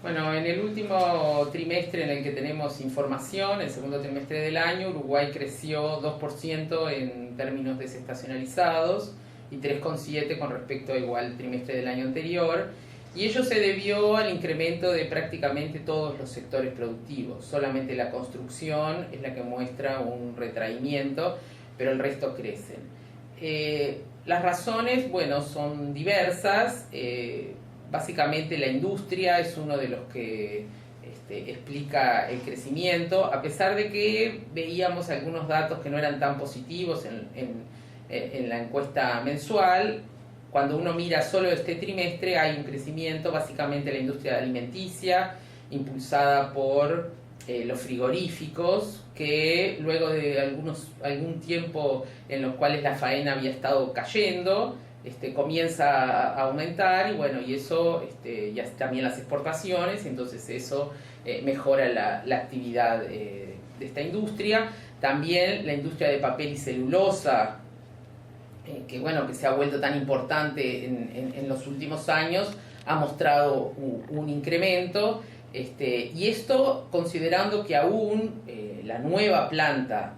Bueno, en el último trimestre en el que tenemos información, el segundo trimestre del año, Uruguay creció 2% en términos desestacionalizados y 3,7% con respecto a igual trimestre del año anterior. Y ello se debió al incremento de prácticamente todos los sectores productivos. Solamente la construcción es la que muestra un retraimiento, pero el resto crecen. Las razones, bueno, son diversas. Básicamente la industria es uno de los que explica el crecimiento, a pesar de que veíamos algunos datos que no eran tan positivos en la encuesta mensual. Cuando uno mira solo este trimestre hay un crecimiento, básicamente la industria alimenticia, impulsada por los frigoríficos, que luego de algún tiempo en los cuales la faena había estado cayendo, comienza a aumentar, y bueno, y eso ya también las exportaciones, entonces eso mejora la actividad de esta industria. También la industria de papel y celulosa, que se ha vuelto tan importante en los últimos años, ha mostrado un incremento, y esto considerando que aún la nueva planta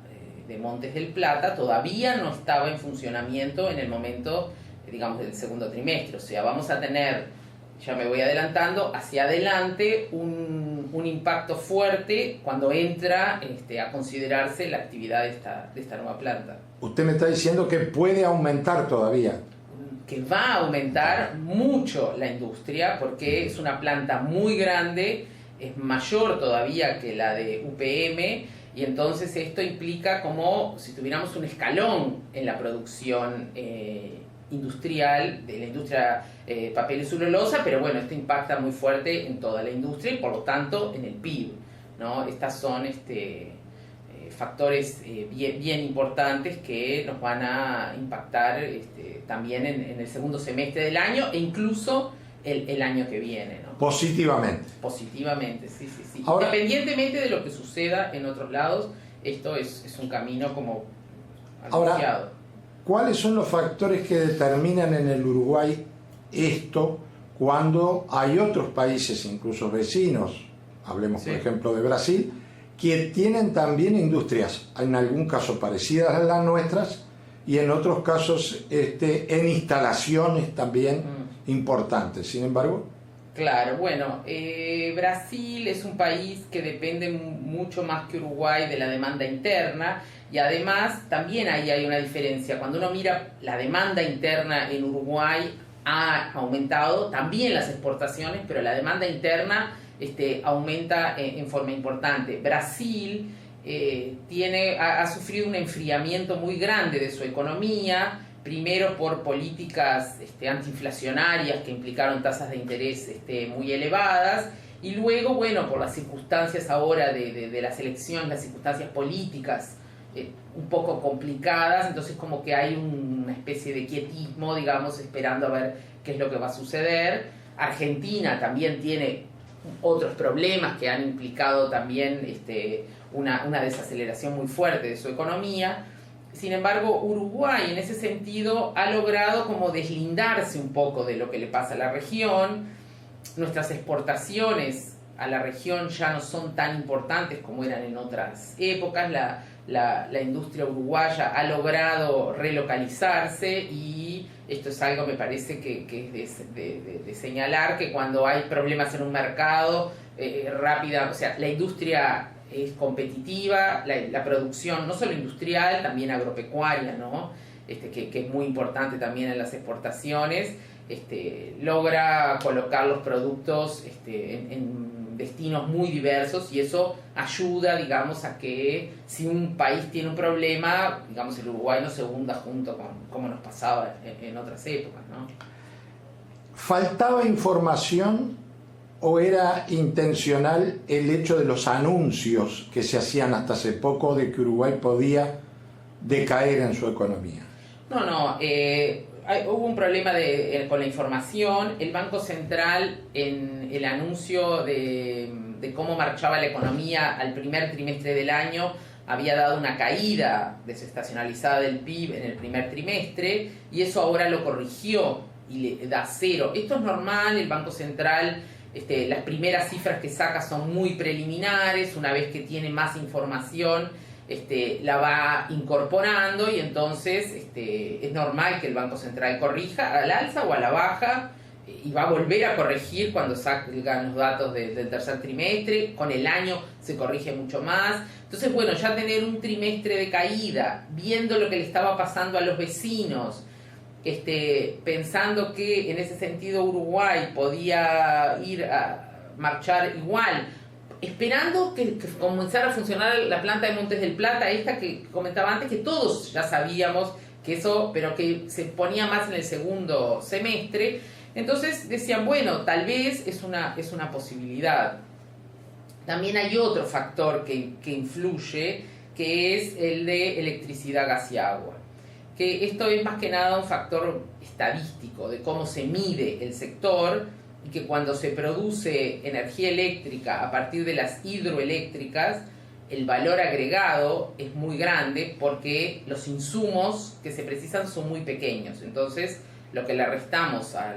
de Montes del Plata todavía no estaba en funcionamiento en el momento, digamos, del segundo trimestre. O sea, vamos a tener, ya me voy adelantando, hacia adelante un impacto fuerte cuando entra a considerarse la actividad de esta nueva planta. Usted me está diciendo que puede aumentar todavía. Que va a aumentar mucho la industria, porque es una planta muy grande, es mayor todavía que la de UPM, y entonces esto implica como si tuviéramos un escalón en la producción industrial, de la industria papel y celulosa, pero bueno, esto impacta muy fuerte en toda la industria y por lo tanto en el PIB, ¿no? Estas son factores bien importantes que nos van a impactar también en el segundo semestre del año e incluso el año que viene, ¿no? Positivamente. Positivamente, sí. Ahora, independientemente de lo que suceda en otros lados, esto es un camino como anunciado. Ahora, ¿cuáles son los factores que determinan en el Uruguay esto cuando hay otros países, incluso vecinos, hablemos por ejemplo de Brasil, que tienen también industrias, en algún caso parecidas a las nuestras y en otros casos en instalaciones también importantes? Sin embargo... Claro, bueno, Brasil es un país que depende mucho más que Uruguay de la demanda interna, y además también ahí hay una diferencia. Cuando uno mira la demanda interna en Uruguay ha aumentado, también las exportaciones, pero la demanda interna aumenta en forma importante. Brasil ha sufrido un enfriamiento muy grande de su economía, primero por políticas antiinflacionarias que implicaron tasas de interés muy elevadas, y luego, bueno, por las circunstancias ahora de las elecciones, las circunstancias políticas un poco complicadas, entonces como que hay una especie de quietismo, digamos, esperando a ver qué es lo que va a suceder. Argentina también tiene otros problemas que han implicado también una desaceleración muy fuerte de su economía. Sin embargo, Uruguay en ese sentido ha logrado como deslindarse un poco de lo que le pasa a la región. Nuestras exportaciones a la región ya no son tan importantes como eran en otras épocas. La industria uruguaya ha logrado relocalizarse, y esto es algo, me parece, que es de señalar, que cuando hay problemas en un mercado, rápida, o sea, la industria es competitiva, la producción no solo industrial, también agropecuaria, ¿no? Que es muy importante también en las exportaciones, logra colocar los productos en destinos muy diversos, y eso ayuda, digamos, a que si un país tiene un problema, digamos, el Uruguay no se hunda junto con como nos pasaba en otras épocas, ¿no? ¿Faltaba información o era intencional el hecho de los anuncios que se hacían hasta hace poco de que Uruguay podía decaer en su economía? No, hubo un problema con la información. El Banco Central, en el anuncio de cómo marchaba la economía al primer trimestre del año, había dado una caída desestacionalizada del PIB en el primer trimestre, y eso ahora lo corrigió y le da 0. Esto es normal. El Banco Central las primeras cifras que saca son muy preliminares, una vez que tiene más información la va incorporando y entonces es normal que el Banco Central corrija al alza o a la baja y va a volver a corregir cuando salgan los datos del tercer trimestre. Con el año se corrige mucho más. Entonces, bueno, ya tener un trimestre de caída, viendo lo que le estaba pasando a los vecinos, pensando que en ese sentido Uruguay podía ir a marchar igual, esperando que comenzara a funcionar la planta de Montes del Plata, esta que comentaba antes, que todos ya sabíamos que eso, pero que se ponía más en el segundo semestre. Entonces decían, bueno, tal vez es una posibilidad. También hay otro factor que influye, que es el de electricidad, gas y agua. Que esto es más que nada un factor estadístico de cómo se mide el sector, y que cuando se produce energía eléctrica a partir de las hidroeléctricas, el valor agregado es muy grande porque los insumos que se precisan son muy pequeños. Entonces, lo que le restamos a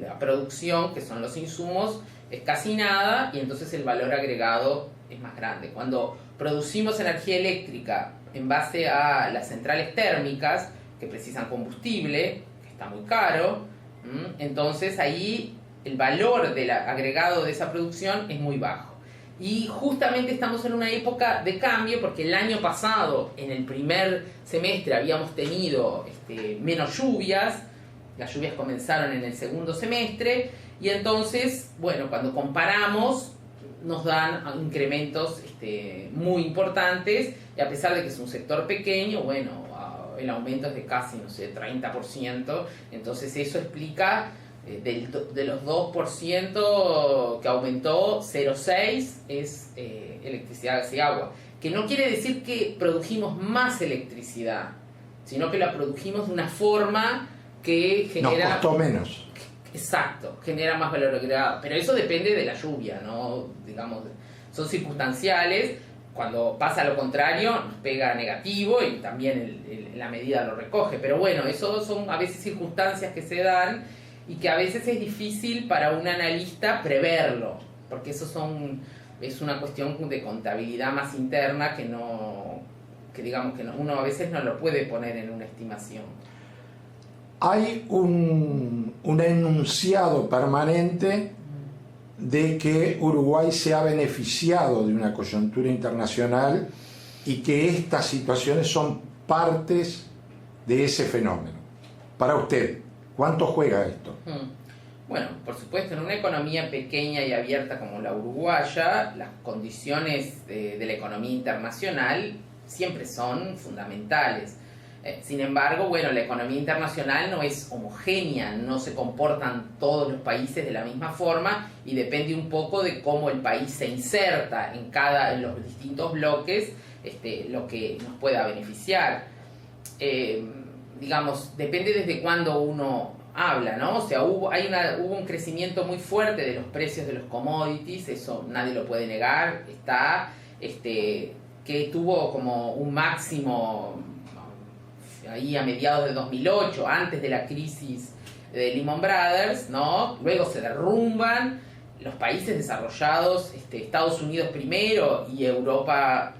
la producción, que son los insumos, es casi nada, y entonces el valor agregado es más grande. Cuando producimos energía eléctrica en base a las centrales térmicas, que precisan combustible, que está muy caro, entonces ahí el valor agregado de esa producción es muy bajo. Y justamente estamos en una época de cambio, porque el año pasado, en el primer semestre, habíamos tenido menos lluvias. Las lluvias comenzaron en el segundo semestre, y entonces, bueno, cuando comparamos, nos dan incrementos muy importantes, y a pesar de que es un sector pequeño, bueno, el aumento es de casi, no sé, 30%, entonces eso explica, de los 2% que aumentó, 0,6% es electricidad, gas y agua, que no quiere decir que produjimos más electricidad, sino que la produjimos de una forma que genera... Nos costó menos. Exacto, genera más valor agregado, pero eso depende de la lluvia, ¿no? Digamos, son circunstanciales. Cuando pasa lo contrario, nos pega negativo y también la medida lo recoge. Pero bueno, eso son a veces circunstancias que se dan y que a veces es difícil para un analista preverlo, porque eso es una cuestión de contabilidad más interna que digamos que uno a veces no lo puede poner en una estimación. Hay un enunciado permanente de que Uruguay se ha beneficiado de una coyuntura internacional y que estas situaciones son partes de ese fenómeno. Para usted, ¿cuánto juega esto? Bueno, por supuesto, en una economía pequeña y abierta como la uruguaya, las condiciones de la economía internacional siempre son fundamentales. Sin embargo, bueno, la economía internacional no es homogénea, no se comportan todos los países de la misma forma y depende un poco de cómo el país se inserta en los distintos bloques, lo que nos pueda beneficiar. Digamos, depende desde cuándo uno habla, ¿no? O sea, hubo un crecimiento muy fuerte de los precios de los commodities, eso nadie lo puede negar, que tuvo como un máximo ahí a mediados de 2008, antes de la crisis de Lehman Brothers, ¿no? Luego se derrumban los países desarrollados, Estados Unidos primero y Europa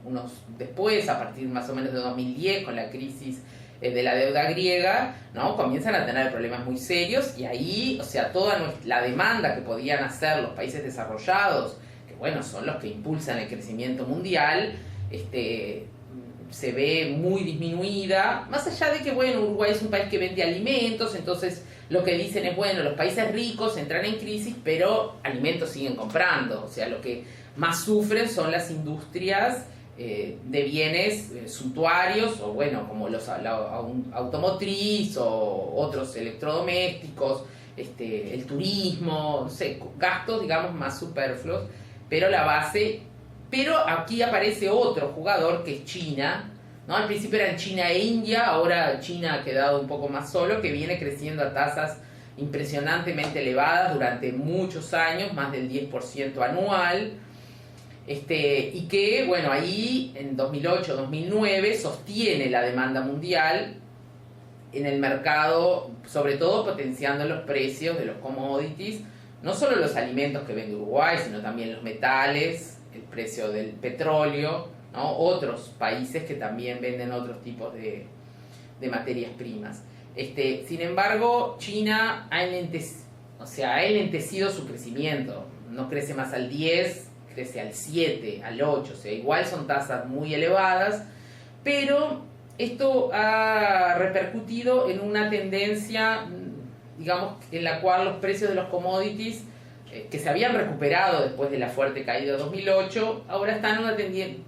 unos después, a partir más o menos de 2010, con la crisis de la deuda griega, ¿no? Comienzan a tener problemas muy serios, y ahí, o sea, toda la demanda que podían hacer los países desarrollados, que bueno, son los que impulsan el crecimiento mundial, se ve muy disminuida, más allá de que, bueno, Uruguay es un país que vende alimentos, entonces lo que dicen es, bueno, los países ricos entran en crisis, pero alimentos siguen comprando, o sea, lo que más sufren son las industrias de bienes suntuarios, o bueno, como la automotriz o otros electrodomésticos, el turismo, no sé, gastos, digamos, más superfluos, pero la base... Pero aquí aparece otro jugador, que es China, ¿no? Al principio eran China e India, ahora China ha quedado un poco más solo, que viene creciendo a tasas impresionantemente elevadas durante muchos años, más del 10% anual, y que, bueno, ahí en 2008-2009 sostiene la demanda mundial en el mercado, sobre todo potenciando los precios de los commodities, no solo los alimentos que vende Uruguay, sino también los metales, el precio del petróleo, ¿no? Otros países que también venden otros tipos de materias primas. Sin embargo, China ha enlentecido su crecimiento. No crece más al 10, crece al 7, al 8. O sea, igual son tasas muy elevadas, pero esto ha repercutido en una tendencia, digamos, en la cual los precios de los commodities que se habían recuperado después de la fuerte caída de 2008, ahora están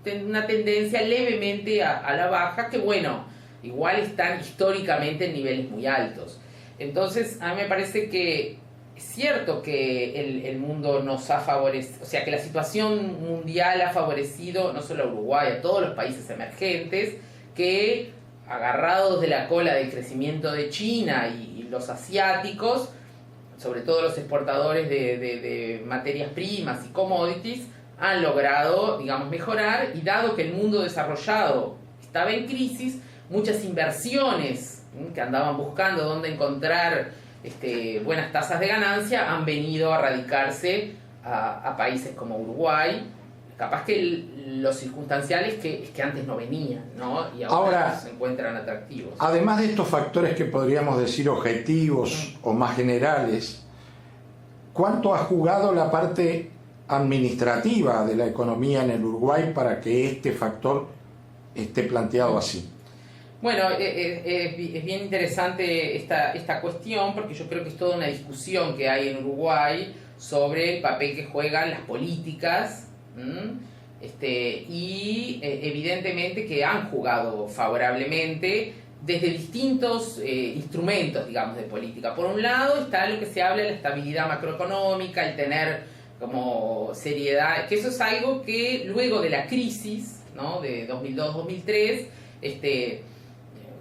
en una tendencia levemente a la baja, que bueno, igual están históricamente en niveles muy altos. Entonces, a mí me parece que es cierto que el mundo nos ha favorecido, o sea, que la situación mundial ha favorecido no solo a Uruguay, a todos los países emergentes, que agarrados de la cola del crecimiento de China y los asiáticos, sobre todo los exportadores de materias primas y commodities, han logrado, digamos, mejorar, y dado que el mundo desarrollado estaba en crisis, muchas inversiones que andaban buscando dónde encontrar buenas tasas de ganancia han venido a radicarse a países como Uruguay, capaz que lo circunstancial es que antes no venían, ¿no? Y ahora se encuentran atractivos. Además de estos factores que podríamos decir objetivos o más generales, ¿cuánto ha jugado la parte administrativa de la economía en el Uruguay para que este factor esté planteado así? Bueno, es bien interesante esta cuestión, porque yo creo que es toda una discusión que hay en Uruguay sobre el papel que juegan las políticas, y evidentemente que han jugado favorablemente desde distintos instrumentos, digamos, de política. Por un lado está lo que se habla de la estabilidad macroeconómica, el tener como seriedad, que eso es algo que luego de la crisis, ¿no?, de 2002-2003,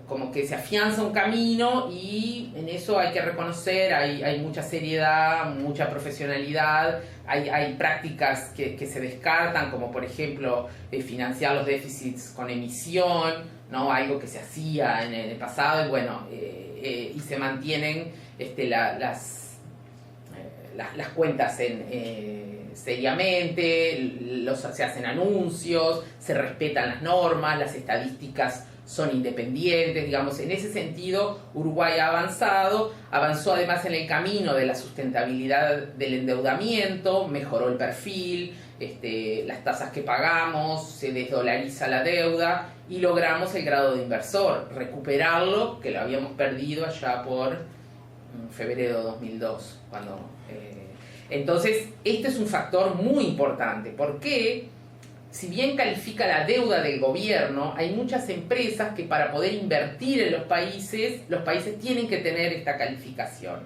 como que se afianza un camino, y en eso hay que reconocer, hay mucha seriedad, mucha profesionalidad, hay prácticas que se descartan, como por ejemplo financiar los déficits con emisión, ¿no?, algo que se hacía en el pasado, y bueno, y se mantienen las cuentas seriamente, se hacen anuncios, se respetan las normas, las estadísticas son independientes, digamos. En ese sentido Uruguay ha avanzó además en el camino de la sustentabilidad del endeudamiento, mejoró el perfil, las tasas que pagamos, se desdolariza la deuda y logramos el grado de inversor, recuperarlo, que lo habíamos perdido allá por febrero de 2002, entonces este es un factor muy importante, porque si bien califica la deuda del gobierno, hay muchas empresas que para poder invertir en los países tienen que tener esta calificación.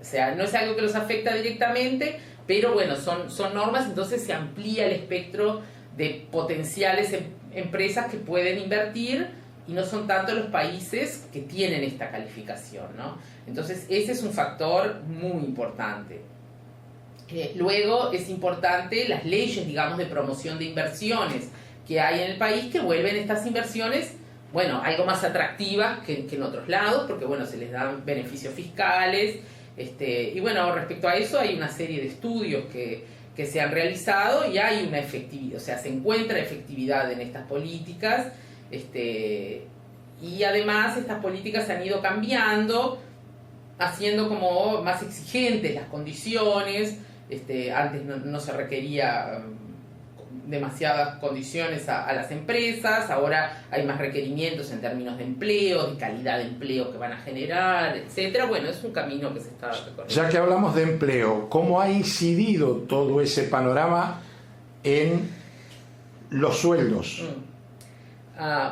O sea, no es algo que los afecta directamente, pero bueno, son normas, entonces se amplía el espectro de potenciales empresas que pueden invertir, y no son tanto los países que tienen esta calificación, ¿no? Entonces ese es un factor muy importante. Luego es importante las leyes, digamos, de promoción de inversiones que hay en el país, que vuelven estas inversiones, bueno, algo más atractivas que en otros lados, porque bueno, se les dan beneficios fiscales, y bueno, respecto a eso hay una serie de estudios que se han realizado, y hay una efectividad, o sea, se encuentra efectividad en estas políticas, y además estas políticas han ido cambiando, haciendo como más exigentes las condiciones. Antes no se requería demasiadas condiciones a las empresas, ahora hay más requerimientos en términos de empleo, de calidad de empleo que van a generar, etcétera. Bueno, es un camino que se está recorriendo. Ya que hablamos de empleo, ¿cómo ha incidido todo ese panorama en los sueldos?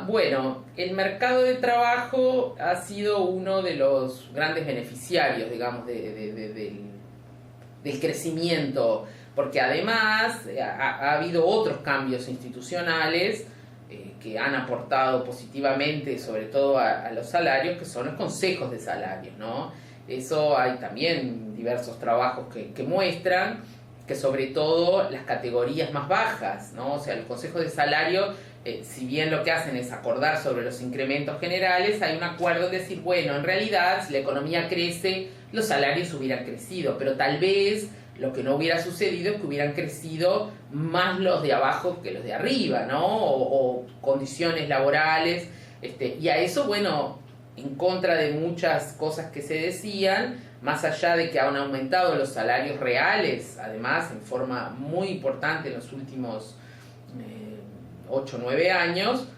Bueno, el mercado de trabajo ha sido uno de los grandes beneficiarios, digamos, del crecimiento, porque además ha habido otros cambios institucionales que han aportado positivamente, sobre todo a los salarios, que son los consejos de salarios, ¿no? Eso hay también diversos trabajos que muestran que sobre todo las categorías más bajas, ¿no? O sea, los consejos de salario, si bien lo que hacen es acordar sobre los incrementos generales, hay un acuerdo en decir, bueno, en realidad si la economía crece los salarios hubieran crecido, pero tal vez lo que no hubiera sucedido es que hubieran crecido más los de abajo que los de arriba, ¿no? O condiciones laborales, y a eso, bueno, en contra de muchas cosas que se decían, más allá de que han aumentado los salarios reales, además en forma muy importante en los últimos 8 o 9 años,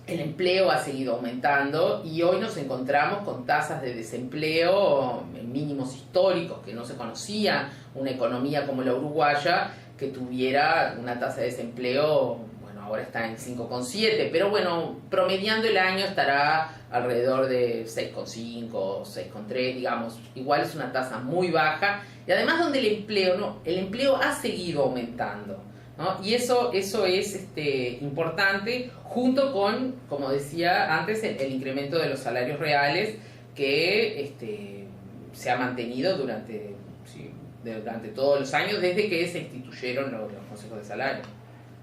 el empleo ha seguido aumentando y hoy nos encontramos con tasas de desempleo en mínimos históricos, que no se conocía una economía como la uruguaya que tuviera una tasa de desempleo, bueno, ahora está en 5,7, pero bueno, promediando el año estará alrededor de 6,5, 6,3, digamos. Igual es una tasa muy baja y además donde el empleo ha seguido aumentando, ¿no? Y eso es importante, junto con, como decía antes, el incremento de los salarios reales que se ha mantenido durante todos los años, desde que se instituyeron los consejos de salario.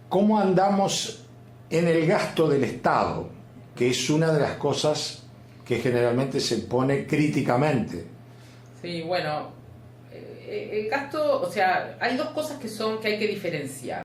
¿Cómo andamos en el gasto del Estado? Que es una de las cosas que generalmente se pone críticamente. Sí, bueno, el gasto, o sea, hay dos cosas que hay que diferenciar.